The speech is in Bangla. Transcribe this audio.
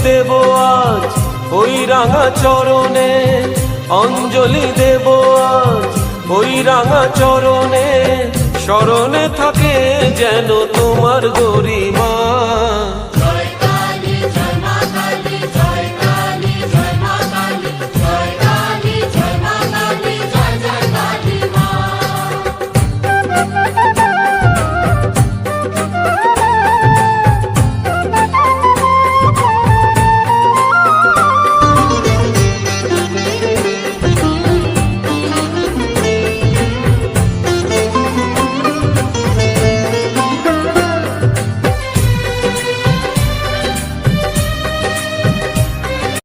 দেব আজ ওই রাঙা চরণে, অঞ্জলি দেব আজ ওই রাঙা চরণে। স্মরণে থাকে যেন তোমার গরিমা।